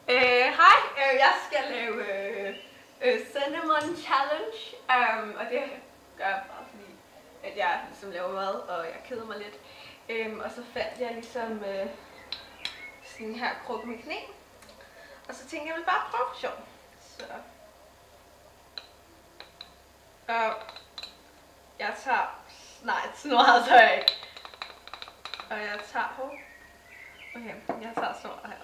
Hej, jeg skal lave Cinnamon Challenge, og det gør jeg bare fordi, at jeg ligesom laver mad, og jeg keder mig lidt. Og så fandt jeg ligesom sådan her krukke med kanel, og så tænkte jeg, vil bare prøve for sjov. Så jeg tager, nej, snor så jeg ikke. Og jeg tager, okay, jeg tager snor her.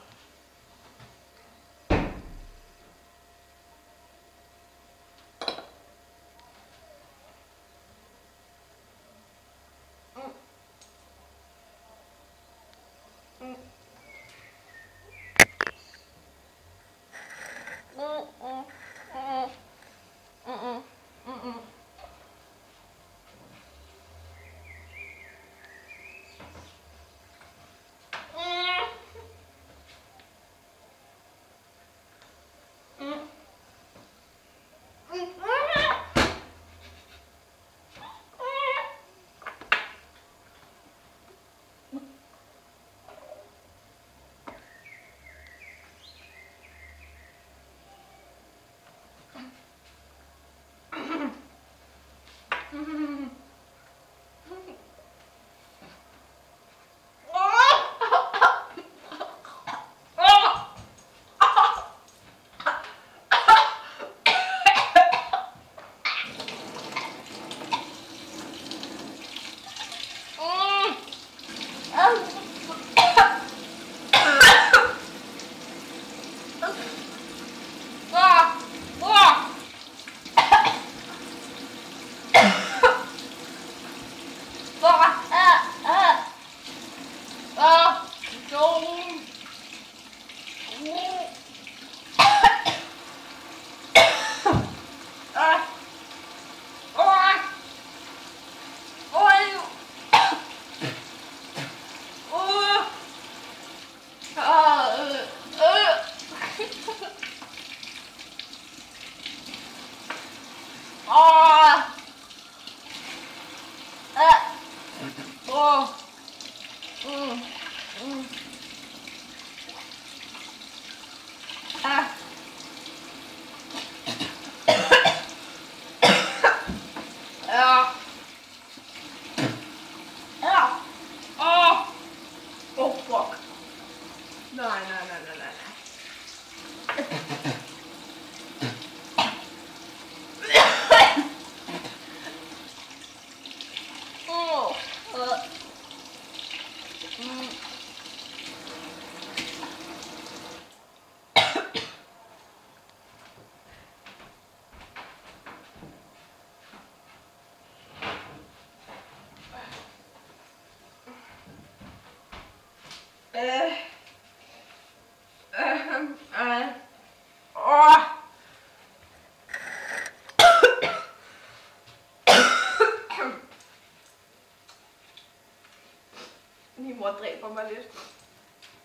Min mor dræber mig lidt.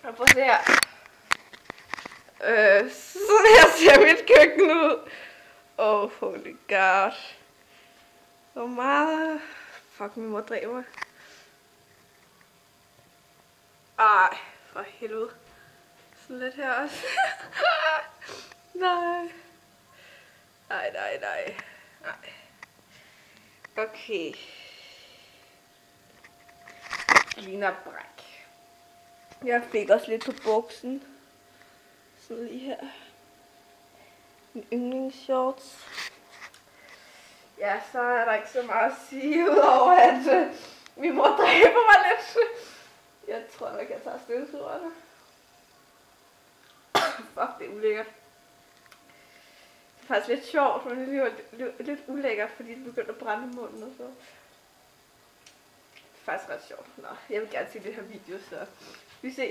Og prøv at se her. Sådan her ser mit køkken ud. Oh, holy god. Hvor meget. Fuck, min mor dræber mig. Ej, for helvede. Sådan lidt her også. Nej. Nej. Okay. Det ligner bræk. Jeg fik også lidt på buksen. Sådan lige her. Min yndlingsshorts. Ja, så er der ikke så meget at sige, udover at min mor dræber mig lidt. Jeg tror nok, jeg tager støvsugerne. Fuck, det er ulækkert. Det er faktisk lidt sjovt, men det er lidt ulækkert, fordi det begynder at brænde i munden og så. Det er faktisk ret sjovt. Nå, jeg vil gerne se det her video, så vi ses.